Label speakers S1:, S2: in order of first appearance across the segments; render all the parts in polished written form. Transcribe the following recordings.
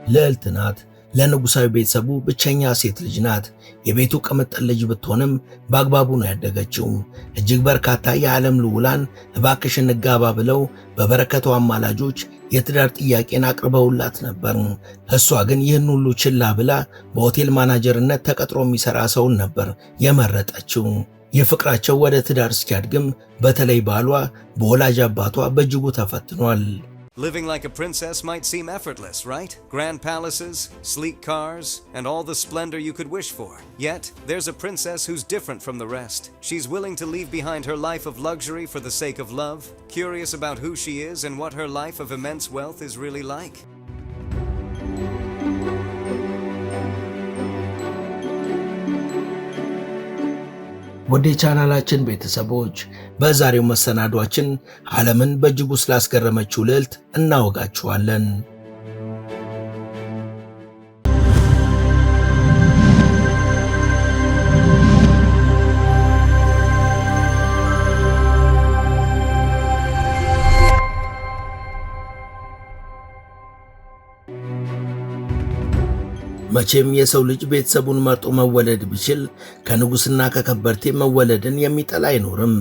S1: ልዕልት ናት። ለንጉሳዊ ቤተሰቡ ብቸኛ ሴት ልጅ ናት። የቤቱ ቅምጥል ልጅ ብትሆንም በአግባቡ ነው ያደገችው። እጅግ በርካታ የዓለም ልዑላን እባክሽ እንጋባ ብለው በበረከቷ አማላጆች የትዳር ጥያቄን አቅርበውላት ነበር። እሷ ግን ይህን ሁሉ ችላ ብላ በሆቴል ማናጀርነት ተቀጥሮ የሚሰራ ሰውን ነበር የመረጠችው። የፍቅራቸው ወደ ትዳር እስኪያድግም በተለይ ባሏ በወላጅ አባቷ በእጅጉ ተፈትኗል።
S2: Living like a princess might seem effortless, right? Grand palaces, sleek cars, and all the splendor you could wish for. Yet, there's a princess who's different from the rest. She's willing to leave behind her life of luxury for the sake of love, curious about who she is and what her life of immense wealth is really like.
S1: ወደ ቻናላችን ቤተሰቦች በዛሬው መሰናዷችን ዓለምን በእጅጉ ስላስገረመችው ልዕልት እናወጋችኋለን። መቼም የሰው ልጅ ቤተሰቡን መርጦ መወለድ ቢችል ከንጉስና ከከበርቴ መወለድን የሚጠላ አይኖርም።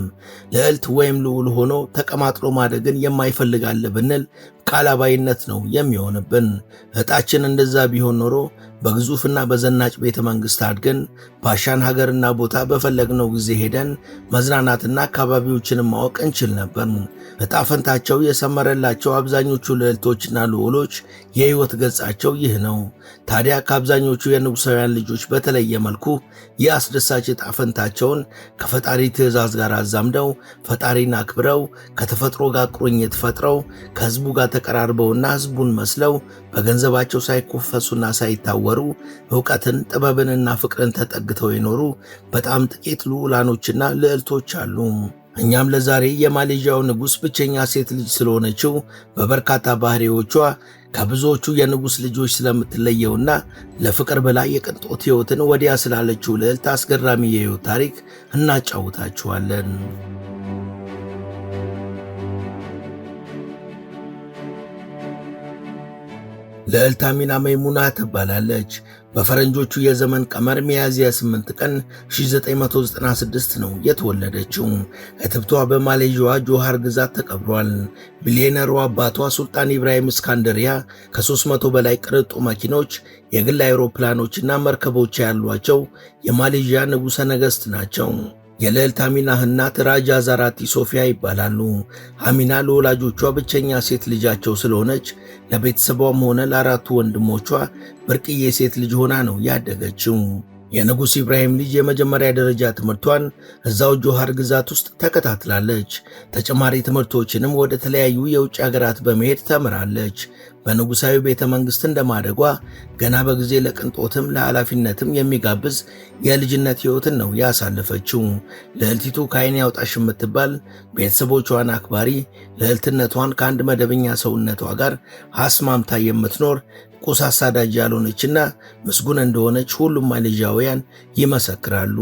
S1: ልዕልት ወይም ልዑል ሆኖ ተቀማጥሎ ማደግን የማይፈልግ አለ ብንል ቃላባይነት ነው የሚሆንብን። እጣችን እንደዛ ቢሆን ኖሮ በግዙፍና በዘናጭ ቤተ መንግሥት አድገን ባሻን ሀገርና ቦታ በፈለግነው ጊዜ ሄደን መዝናናትና አካባቢዎችንም ማወቅ እንችል ነበር። እጣ ፈንታቸው የሰመረላቸው አብዛኞቹ ልዕልቶችና ልዑሎች የሕይወት ገጻቸው ይህ ነው። ታዲያ ከአብዛኞቹ የንጉሣውያን ልጆች በተለየ መልኩ የአስደሳች እጣ ፈንታቸውን ከፈጣሪ ትእዛዝ ጋር አዛምደው ፈጣሪን አክብረው ከተፈጥሮ ጋር ቁርኝት ፈጥረው ከሕዝቡ ጋር ተቀራርበውና ሕዝቡን መስለው በገንዘባቸው ሳይኮፈሱና ሳይታወሩ ዕውቀትን ጥበብንና ፍቅርን ተጠግተው የኖሩ በጣም ጥቂት ልዑላኖችና ልዕልቶች አሉ። እኛም ለዛሬ የማሌዥያው ንጉሥ ብቸኛ ሴት ልጅ ስለሆነችው በበርካታ ባህሪዎቿ ከብዙዎቹ የንጉሥ ልጆች ስለምትለየውና ለፍቅር ብላ የቅንጦት ሕይወትን ወዲያ ስላለችው ልዕልት አስገራሚ የሕይወት ታሪክ እናጫውታችኋለን። ልዕልት አሚና መይሙና ትባላለች። በፈረንጆቹ የዘመን ቀመር ሚያዝያ 8 ቀን 1996 ነው የተወለደችው። እትብቷ በማሌዥያዋ ጆሃር ግዛት ተቀብሯል። ቢሊዮነሩ አባቷ ሱልጣን ኢብራሂም እስካንደሪያ ከ300 በላይ ቅንጡ መኪኖች፣ የግል አውሮፕላኖችና መርከቦች ያሏቸው የማሌዥያ ንጉሠ ነገሥት ናቸው። የልዕልት አሚና እናት ራጃ ዛራቲ ሶፊያ ይባላሉ። አሚና ለወላጆቿ ብቸኛ ሴት ልጃቸው ስለሆነች ለቤተሰቧም ሆነ ለአራቱ ወንድሞቿ ብርቅዬ ሴት ልጅ ሆና ነው ያደገችው። የንጉሥ ኢብራሂም ልጅ የመጀመሪያ ደረጃ ትምህርቷን እዛው ጆሃር ግዛት ውስጥ ተከታትላለች። ተጨማሪ ትምህርቶችንም ወደ ተለያዩ የውጭ ሀገራት በመሄድ ተምራለች። በንጉሣዊ ቤተ መንግሥት እንደማደጓ ገና በጊዜ ለቅንጦትም ለኃላፊነትም የሚጋብዝ የልጅነት ሕይወትን ነው ያሳለፈችው። ልዕልቲቱ ከዓይን ያውጣሽ የምትባል ቤተሰቦቿን አክባሪ፣ ልዕልትነቷን ከአንድ መደበኛ ሰውነቷ ጋር አስማምታ የምትኖር ቁስ አሳዳጅ ያልሆነችና ምስጉን እንደሆነች ሁሉም ማሌዥያውያን ይመሰክራሉ።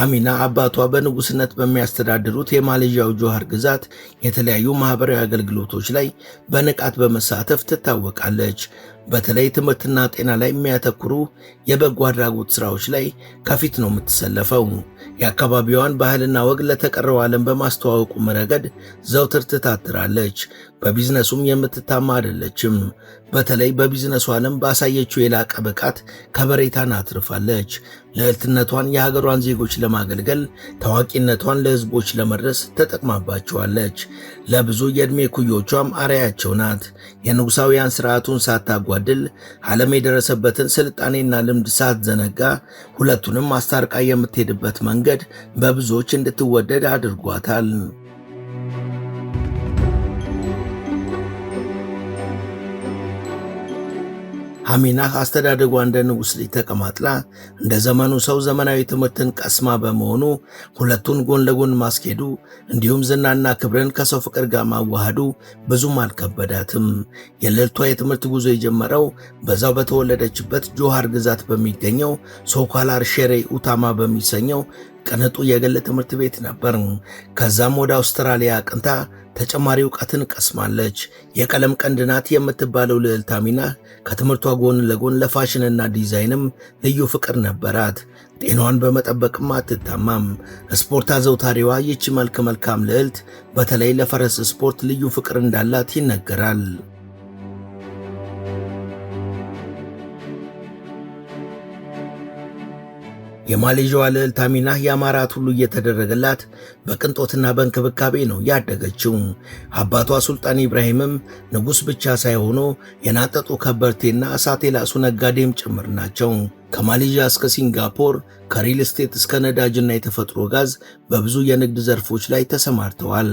S1: አሚና አባቷ በንጉስነት በሚያስተዳድሩት የማሌዥያው ጆሃር ግዛት የተለያዩ ማህበራዊ አገልግሎቶች ላይ በንቃት በመሳተፍ ትታወቃለች። በተለይ ትምህርትና ጤና ላይ የሚያተኩሩ የበጎ አድራጎት ሥራዎች ላይ ከፊት ነው የምትሰለፈው። የአካባቢዋን ባህልና ወግ ለተቀረው ዓለም በማስተዋወቁም ረገድ ዘውትር ትታትራለች። በቢዝነሱም የምትታማ አይደለችም። በተለይ በቢዝነሱ ዓለም ባሳየችው የላቀ ብቃት ከበሬታን አትርፋለች። ልዕልትነቷን የሀገሯን ዜጎች ለማገልገል፣ ታዋቂነቷን ለሕዝቦች ለመድረስ ተጠቅማባቸዋለች። ለብዙ የዕድሜ ኩዮቿም አርአያቸው ናት። የንጉሣውያን ሥርዓቱን ሳታጓድል ዓለም የደረሰበትን ስልጣኔና ልምድ ሳትዘነጋ ሁለቱንም አስታርቃ የምትሄድበት መንገድ በብዙዎች እንድትወደድ አድርጓታል። አሚና አስተዳደጓ እንደ ንጉሥ ልጅ ተቀማጥላ እንደ ዘመኑ ሰው ዘመናዊ ትምህርትን ቀስማ በመሆኑ ሁለቱን ጎን ለጎን ማስኬዱ እንዲሁም ዝናና ክብርን ከሰው ፍቅር ጋር ማዋሃዱ ብዙም አልከበዳትም። የልዕልቷ የትምህርት ጉዞ የጀመረው በዛው በተወለደችበት ጆሃር ግዛት በሚገኘው ሶኳላር ሼሬ ኡታማ በሚሰኘው ቅንጡ የግል ትምህርት ቤት ነበር። ከዛም ወደ አውስትራሊያ አቅንታ ተጨማሪ ዕውቀትን ቀስማለች። የቀለም ቀንድ ናት የምትባለው ልዕልት አሚናህ ከትምህርቷ ጎን ለጎን ለፋሽንና ዲዛይንም ልዩ ፍቅር ነበራት። ጤናዋን በመጠበቅም አትታማም። ስፖርት አዘውታሪዋ ይቺ መልከ መልካም ልዕልት በተለይ ለፈረስ ስፖርት ልዩ ፍቅር እንዳላት ይነገራል። የማሌዥያዋ ልዕልት አሚናህ ያማራት ሁሉ እየተደረገላት በቅንጦትና በእንክብካቤ ነው ያደገችው። አባቷ ሱልጣን ኢብራሂምም ንጉሥ ብቻ ሳይሆኑ የናጠጡ ከበርቴና እሳት የላሱ ነጋዴም ጭምር ናቸው። ከማሌዥያ እስከ ሲንጋፖር ከሪል ስቴት እስከ ነዳጅና የተፈጥሮ ጋዝ በብዙ የንግድ ዘርፎች ላይ ተሰማርተዋል።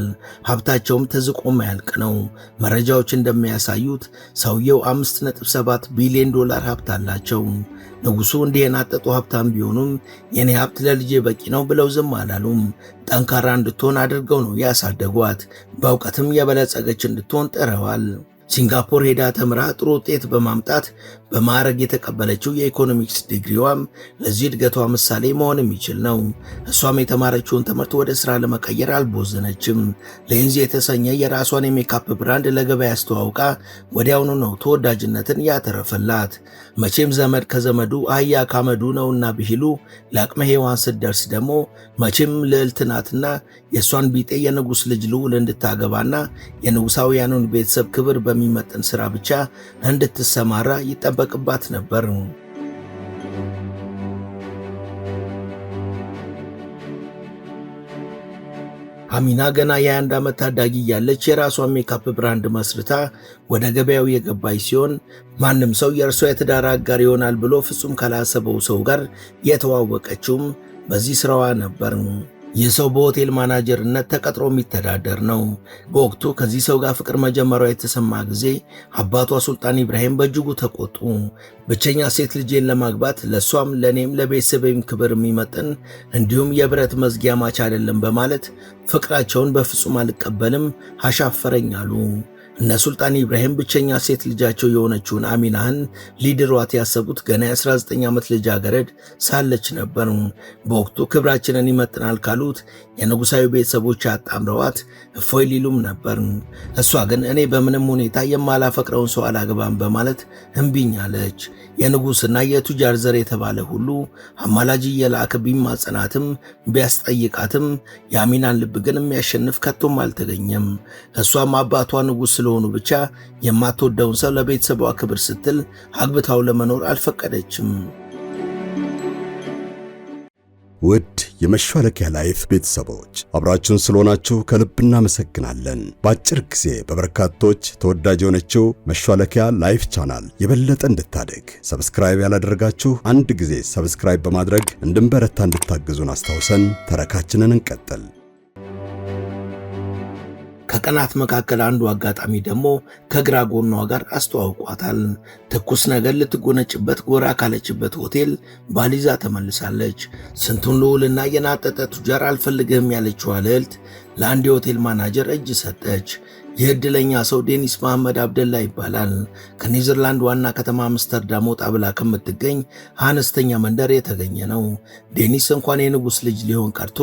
S1: ሀብታቸውም ተዝቆ ማያልቅ ነው። መረጃዎች እንደሚያሳዩት ሰውየው 5.7 ቢሊዮን ዶላር ሀብት አላቸው። ንጉሡ እንዲህ የናጠጡ ሀብታም ቢሆኑም የኔ ሀብት ለልጄ በቂ ነው ብለው ዝም አላሉም። ጠንካራ እንድትሆን አድርገው ነው ያሳደጓት። በእውቀትም የበለጸገች እንድትሆን ጥረዋል። ሲንጋፖር ሄዳ ተምራ ጥሩ ውጤት በማምጣት በማዕረግ የተቀበለችው የኢኮኖሚክስ ዲግሪዋም ለዚህ እድገቷ ምሳሌ መሆን የሚችል ነው። እሷም የተማረችውን ትምህርት ወደ ሥራ ለመቀየር አልቦዘነችም። ሌንዝ የተሰኘ የራሷን የሜካፕ ብራንድ ለገበያ አስተዋውቃ ወዲያውኑ ነው ተወዳጅነትን ያተረፈላት። መቼም ዘመድ ከዘመዱ አህያ ካመዱ ነውና ቢሉ ለአቅመ ሔዋን ስትደርስ ደግሞ መቼም ልዕልት ናትና የእሷን ቢጤ የንጉሥ ልጅ ልዑል እንድታገባና የንጉሣውያኑን ቤተሰብ ክብር በሚመጥን ሥራ ብቻ እንድትሰማራ ይጠበቅባት ነበር። አሚና ገና የ21 ዓመት ታዳጊ እያለች የራሷን ሜካፕ ብራንድ መስርታ ወደ ገበያው የገባች ሲሆን ማንም ሰው የእርሷ የትዳር አጋር ይሆናል ብሎ ፍጹም ካላሰበው ሰው ጋር የተዋወቀችውም በዚህ ሥራዋ ነበር። ይህ ሰው በሆቴል ማናጀርነት ተቀጥሮ የሚተዳደር ነው። በወቅቱ ከዚህ ሰው ጋር ፍቅር መጀመሯ የተሰማ ጊዜ አባቷ ሱልጣን ኢብራሂም በእጅጉ ተቆጡ። ብቸኛ ሴት ልጄን ለማግባት ለሷም ለኔም ለቤተሰቤም ክብር የሚመጥን እንዲሁም የብረት መዝጊያ ማች አይደለም በማለት ፍቅራቸውን በፍጹም አልቀበልም አሻፈረኝ አሉ። እነ ሱልጣን ኢብራሂም ብቸኛ ሴት ልጃቸው የሆነችውን አሚናህን ሊድሯት ያሰቡት ገና የ19 ዓመት ልጃገረድ ሳለች ነበር። በወቅቱ ክብራችንን ይመጥናል ካሉት የንጉሣዊ ቤተሰቦች አጣምረዋት እፎይ ሊሉም ነበር። እሷ ግን እኔ በምንም ሁኔታ የማላፈቅረውን ሰው አላገባም በማለት እምቢኝ አለች። የንጉሥና የቱጃር ዘር የተባለ ሁሉ አማላጅ እየላከ ቢማጸናትም ቢያስጠይቃትም የአሚናን ልብ ግን የሚያሸንፍ ከቶም አልተገኘም። እሷም አባቷ ንጉሥ ስለሆኑ ብቻ የማትወደውን ሰው ለቤተሰቧ ክብር ስትል አግብታው ለመኖር አልፈቀደችም።
S3: ውድ የመሿለኪያ ላይፍ ቤተሰቦች አብራችሁን ስለሆናችሁ ከልብ እናመሰግናለን። በአጭር ጊዜ በበርካቶች ተወዳጅ የሆነችው መሿለኪያ ላይፍ ቻናል የበለጠ እንድታደግ ሰብስክራይብ ያላደረጋችሁ አንድ ጊዜ ሰብስክራይብ በማድረግ እንድንበረታ እንድታግዙን አስታውሰን ተረካችንን እንቀጥል።
S1: ከቀናት መካከል አንዱ አጋጣሚ ደግሞ ከግራ ጎኗ ጋር አስተዋውቋታል። ትኩስ ነገር ልትጎነጭበት ጎራ ካለችበት ሆቴል ባሊዛ ተመልሳለች። ስንቱን ልዑልና የናጠጠ ቱጃር አልፈልግህም ያለችዋ ልዕልት ለአንድ የሆቴል ማናጀር እጅ ሰጠች። ይህ ዕድለኛ ሰው ዴኒስ መሐመድ አብደላ ይባላል። ከኔዘርላንድ ዋና ከተማ አምስተርዳም ወጣ ብላ ከምትገኝ አነስተኛ መንደር የተገኘ ነው። ዴኒስ እንኳን የንጉሥ ልጅ ሊሆን ቀርቶ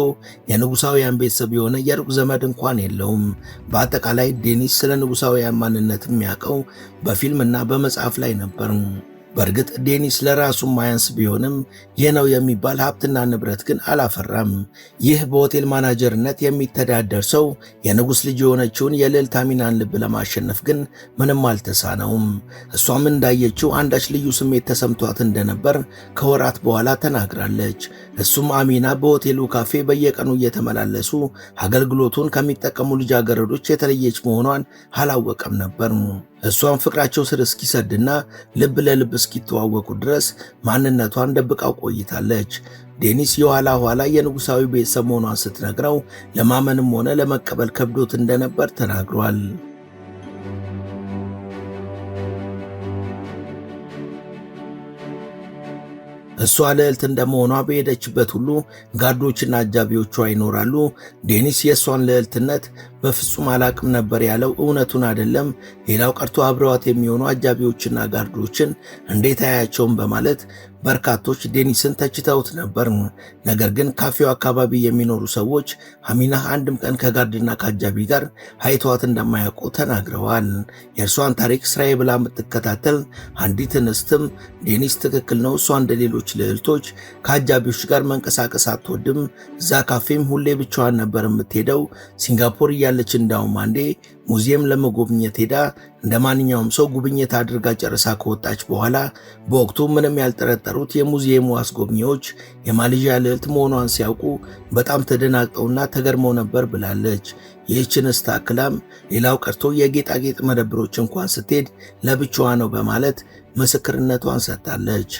S1: የንጉሣውያን ቤተሰብ የሆነ የሩቅ ዘመድ እንኳን የለውም። በአጠቃላይ ዴኒስ ስለ ንጉሣውያን ማንነት የሚያውቀው በፊልምና በመጽሐፍ ላይ ነበር። በእርግጥ ዴኒስ ለራሱ ማያንስ ቢሆንም ይህ ነው የሚባል ሀብትና ንብረት ግን አላፈራም። ይህ በሆቴል ማናጀርነት የሚተዳደር ሰው የንጉሥ ልጅ የሆነችውን የልዕልት አሚናን ልብ ለማሸነፍ ግን ምንም አልተሳነውም። እሷም እንዳየችው አንዳች ልዩ ስሜት ተሰምቷት እንደነበር ከወራት በኋላ ተናግራለች። እሱም አሚና በሆቴሉ ካፌ በየቀኑ እየተመላለሱ አገልግሎቱን ከሚጠቀሙ ልጃገረዶች የተለየች መሆኗን አላወቀም ነበር። እሷም ፍቅራቸው ስር እስኪሰድና ልብ ለልብ እስኪተዋወቁ ድረስ ማንነቷን ደብቃው ቆይታለች። ዴኒስ የኋላ ኋላ የንጉሣዊ ቤተሰብ መሆኗን ስትነግረው ለማመንም ሆነ ለመቀበል ከብዶት እንደነበር ተናግሯል። እሷ ልዕልት እንደመሆኗ በሄደችበት ሁሉ ጋርዶችና አጃቢዎቿ ይኖራሉ። ዴኒስ የእሷን ልዕልትነት በፍጹም አላቅም ነበር ያለው እውነቱን አይደለም፣ ሌላው ቀርቶ አብረዋት የሚሆኑ አጃቢዎችና ጋርዶችን እንዴት አያቸውም በማለት በርካቶች ዴኒስን ተችተውት ነበር። ነገር ግን ካፌው አካባቢ የሚኖሩ ሰዎች አሚናህ አንድም ቀን ከጋርድና ከአጃቢ ጋር አይተዋት እንደማያውቁ ተናግረዋል። የእርሷን ታሪክ ስራዬ ብላ የምትከታተል አንዲት እንስትም ዴኒስ ትክክል ነው፣ እሷ እንደ ሌሎች ልዕልቶች ከአጃቢዎች ጋር መንቀሳቀስ አትወድም፣ እዛ ካፌም ሁሌ ብቻዋን ነበር የምትሄደው። ሲንጋፖር እያለች እንዳውም አንዴ ሙዚየም ለመጎብኘት ሄዳ እንደ ማንኛውም ሰው ጉብኝት አድርጋ ጨርሳ ከወጣች በኋላ በወቅቱ ምንም ያልጠረጠሩት የሙዚየሙ አስጎብኚዎች የማሌዥያ ልዕልት መሆኗን ሲያውቁ በጣም ተደናግጠውና ተገርመው ነበር ብላለች። ይህችን አክላም ሌላው ቀርቶ የጌጣጌጥ መደብሮች እንኳን ስትሄድ ለብቻዋ ነው በማለት ምስክርነቷን ሰጥታለች።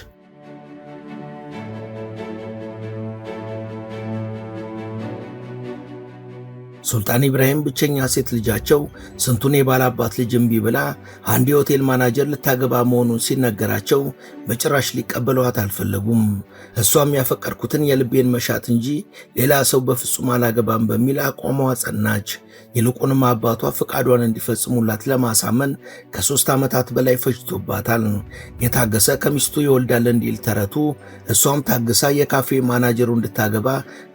S1: ሱልጣን ኢብራሂም ብቸኛ ሴት ልጃቸው ስንቱን የባላባት ልጅ እምቢ ብላ አንድ የሆቴል ማናጀር ልታገባ መሆኑን ሲነገራቸው በጭራሽ ሊቀበሏት አልፈለጉም። እሷም ያፈቀርኩትን የልቤን መሻት እንጂ ሌላ ሰው በፍጹም አላገባም በሚል አቋሟ ጸናች። ይልቁንም አባቷ ፍቃዷን እንዲፈጽሙላት ለማሳመን ከ3 ዓመታት በላይ ፈጅቶባታል። የታገሰ ከሚስቱ ይወልዳል እንዲል ተረቱ። እሷም ታግሳ የካፌ ማናጀሩ እንድታገባ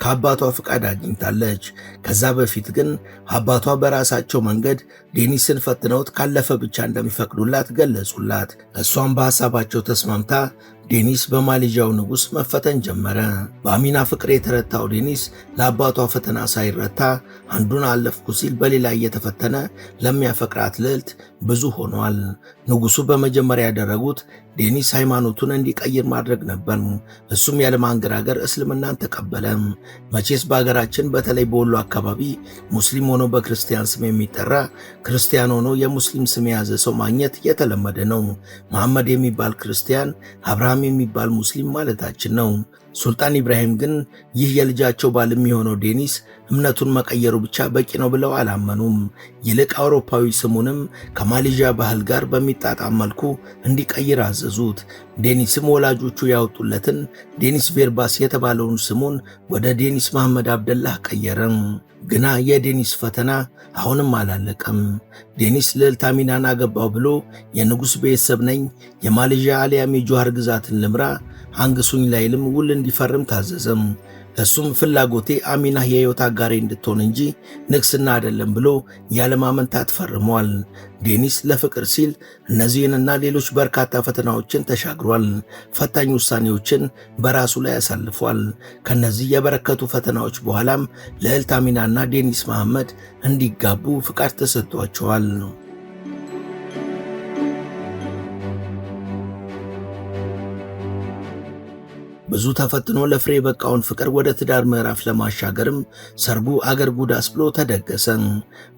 S1: ከአባቷ ፍቃድ አግኝታለች። ከዛ በፊት ግን አባቷ በራሳቸው መንገድ ዴኒስን ፈትነውት ካለፈ ብቻ እንደሚፈቅዱላት ገለጹላት። እሷም በሐሳባቸው ተስማምታ ዴኒስ በማሌዥያው ንጉሥ መፈተን ጀመረ። በአሚና ፍቅር የተረታው ዴኒስ ለአባቷ ፈተና ሳይረታ አንዱን አለፍኩ ሲል በሌላ እየተፈተነ ለሚያፈቅራት ልዕልት ብዙ ሆኗል። ንጉሡ በመጀመሪያ ያደረጉት ዴኒስ ሃይማኖቱን እንዲቀይር ማድረግ ነበር። እሱም ያለማንገራገር እስልምናን ተቀበለ። መቼስ በአገራችን በተለይ በወሎ አካባቢ ሙስሊም ሆኖ በክርስቲያን ስም የሚጠራ ክርስቲያን ሆኖ የሙስሊም ስም የያዘ ሰው ማግኘት የተለመደ ነው። መሐመድ የሚባል ክርስቲያን፣ አብርሃም የሚባል ሙስሊም ማለታችን ነው። ሱልጣን ኢብራሂም ግን ይህ የልጃቸው ባል የሚሆነው ዴኒስ እምነቱን መቀየሩ ብቻ በቂ ነው ብለው አላመኑም። ይልቅ አውሮፓዊ ስሙንም ከማሌዥያ ባህል ጋር በሚጣጣም መልኩ እንዲቀይር አዘዙት። ዴኒስም ወላጆቹ ያወጡለትን ዴኒስ ቤርባስ የተባለውን ስሙን ወደ ዴኒስ መሐመድ አብደላህ ቀየረም። ግና የዴኒስ ፈተና አሁንም አላለቀም። ዴኒስ ልዕልት አሚናን አገባው ብሎ የንጉሥ ቤተሰብ ነኝ፣ የማሌዥያ አሊያም የጆሃር ግዛትን ልምራ፣ አንግሱኝ ላይልም ውል እንዲፈርም ታዘዘም። እሱም ፍላጎቴ አሚና የሕይወት አጋሬ እንድትሆን እንጂ ንግስና አይደለም ብሎ ያለማመንታት ፈርሟል። ዴኒስ ለፍቅር ሲል እነዚህንና ሌሎች በርካታ ፈተናዎችን ተሻግሯል። ፈታኝ ውሳኔዎችን በራሱ ላይ አሳልፏል። ከነዚህ የበረከቱ ፈተናዎች በኋላም ልዕልት አሚናና ዴኒስ መሐመድ እንዲጋቡ ፍቃድ ተሰጥቷቸዋል። ብዙ ተፈትኖ ለፍሬ የበቃውን ፍቅር ወደ ትዳር ምዕራፍ ለማሻገርም ሰርጉ አገር ጉዳስ ብሎ ተደገሰ።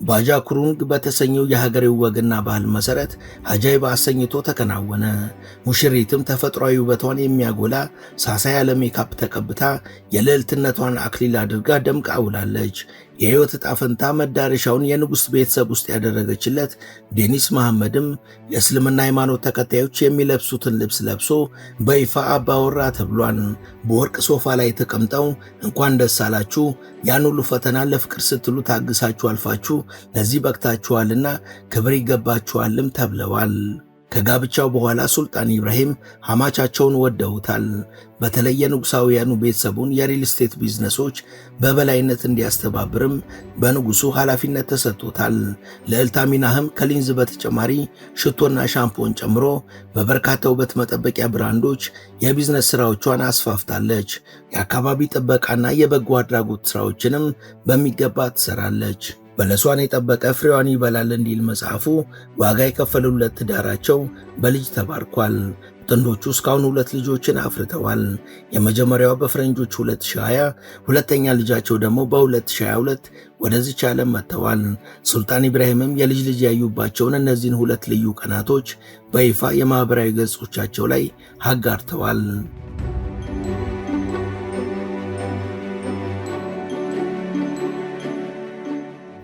S1: ባጃ ኩሩንግ በተሰኘው የሀገሬው ወግና ባህል መሰረት አጃይባ አሰኝቶ ተከናወነ። ሙሽሪትም ተፈጥሯዊ ውበቷን የሚያጎላ ሳሳ ያለ ሜካፕ ተቀብታ የልዕልትነቷን አክሊል አድርጋ ደምቃ ውላለች። የሕይወት ዕጣ ፈንታ መዳረሻውን የንጉሥ ቤተሰብ ውስጥ ያደረገችለት ዴኒስ መሐመድም የእስልምና ሃይማኖት ተከታዮች የሚለብሱትን ልብስ ለብሶ በይፋ አባወራ ተብሏል። በወርቅ ሶፋ ላይ ተቀምጠው እንኳን ደስ አላችሁ፣ ያን ሁሉ ፈተና ለፍቅር ስትሉ ታግሳችሁ አልፋችሁ ለዚህ በቅታችኋልና ክብር ይገባችኋልም ተብለዋል። ከጋብቻው በኋላ ሱልጣን ኢብራሂም አማቻቸውን ወደውታል። በተለይ የንጉሳውያኑ ቤተሰቡን የሪል ስቴት ቢዝነሶች በበላይነት እንዲያስተባብርም በንጉሱ ኃላፊነት ተሰጥቶታል። ልዕልት አሚናህም ከሊንዝ በተጨማሪ ሽቶና ሻምፖን ጨምሮ በበርካታ ውበት መጠበቂያ ብራንዶች የቢዝነስ ሥራዎቿን አስፋፍታለች። የአካባቢ ጥበቃና የበጎ አድራጎት ሥራዎችንም በሚገባ ትሠራለች። በለሷን የጠበቀ ፍሬዋን ይበላል እንዲል መጽሐፉ ዋጋ የከፈሉለት ትዳራቸው በልጅ ተባርኳል። ጥንዶቹ እስካሁን 2 ልጆችን አፍርተዋል። የመጀመሪያው በፈረንጆች 2020፣ ሁለተኛ ልጃቸው ደግሞ በ2022 ወደዚች ዓለም መጥተዋል። ሱልጣን ኢብራሂምም የልጅ ልጅ ያዩባቸውን እነዚህን 2 ልዩ ቀናቶች በይፋ የማኅበራዊ ገጾቻቸው ላይ አጋርተዋል።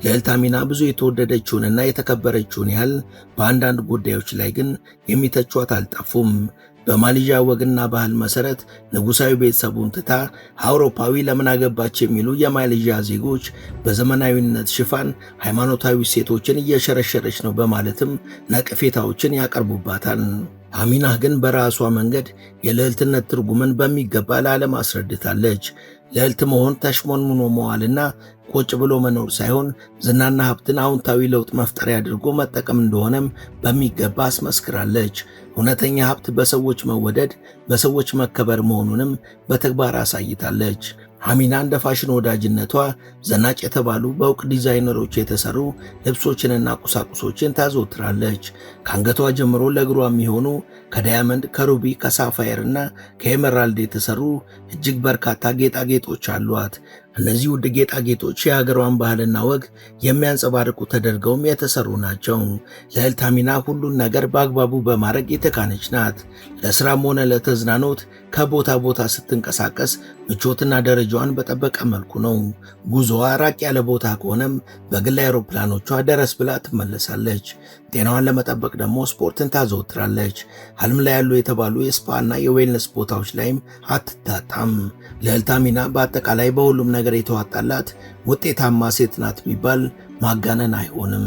S1: ልዕልት አሚና ብዙ የተወደደችውንና የተከበረችውን ያህል በአንዳንድ ጉዳዮች ላይ ግን የሚተቿት አልጠፉም። በማሌዥያ ወግና ባህል መሰረት ንጉሳዊ ቤተሰቡን ትታ አውሮፓዊ ለምን አገባች የሚሉ የማሌዥያ ዜጎች በዘመናዊነት ሽፋን ሃይማኖታዊ ሴቶችን እየሸረሸረች ነው በማለትም ነቀፌታዎችን ያቀርቡባታል። አሚናህ ግን በራሷ መንገድ የልዕልትነት ትርጉምን በሚገባ ለዓለም አስረድታለች። ልዕልት መሆን ተሽሞንሙኖ መዋልና ቁጭ ብሎ መኖር ሳይሆን ዝናና ሀብትን አዎንታዊ ለውጥ መፍጠሪያ አድርጎ መጠቀም እንደሆነም በሚገባ አስመስክራለች። እውነተኛ ሀብት በሰዎች መወደድ፣ በሰዎች መከበር መሆኑንም በተግባር አሳይታለች። አሚና እንደ ፋሽን ወዳጅነቷ ዘናጭ የተባሉ በእውቅ ዲዛይነሮች የተሰሩ ልብሶችንና ቁሳቁሶችን ታዘወትራለች። ከአንገቷ ጀምሮ ለእግሯ የሚሆኑ ከዳያመንድ፣ ከሩቢ፣ ከሳፋየርና ከኤመራልድ የተሰሩ እጅግ በርካታ ጌጣጌጦች አሏት። እነዚህ ውድ ጌጣጌጦች የሀገሯን ባህልና ወግ የሚያንጸባርቁ ተደርገውም የተሰሩ ናቸው። ልዕልት አሚና ሁሉን ነገር በአግባቡ በማድረግ የተካነች ናት። ለስራም ሆነ ለተዝናኖት ከቦታ ቦታ ስትንቀሳቀስ ምቾትና ደረጃዋን በጠበቀ መልኩ ነው። ጉዞዋ ራቅ ያለ ቦታ ከሆነም በግል አውሮፕላኖቿ ደረስ ብላ ትመለሳለች። ጤናዋን ለመጠበቅ ደግሞ ስፖርትን ታዘወትራለች። ዓለም ላይ ያሉ የተባሉ የስፓና የዌልነስ ቦታዎች ላይም አትታጣም። ልዕልት አሚና በአጠቃላይ በሁሉም ነገር የተዋጣላት ውጤታማ ሴት ናት ቢባል ማጋነን አይሆንም።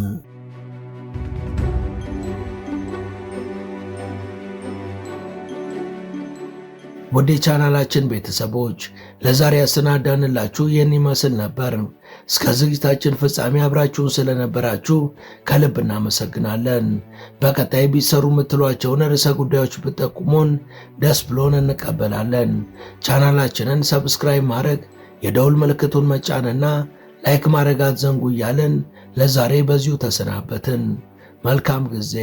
S1: ወደ ቻናላችን ቤተሰቦች ለዛሬ ያሰናዳንላችሁ ይህን ይመስል ነበር። እስከ ዝግጅታችን ፍጻሜ አብራችሁን ስለነበራችሁ ከልብ እናመሰግናለን። በቀጣይ ቢሰሩ የምትሏቸውን ርዕሰ ጉዳዮች ብትጠቁሙን ደስ ብሎን እንቀበላለን። ቻናላችንን ሰብስክራይብ ማድረግ፣ የደውል ምልክቱን መጫንና ላይክ ማድረግ አትዘንጉ እያልን ለዛሬ በዚሁ ተሰናበትን። መልካም ጊዜ።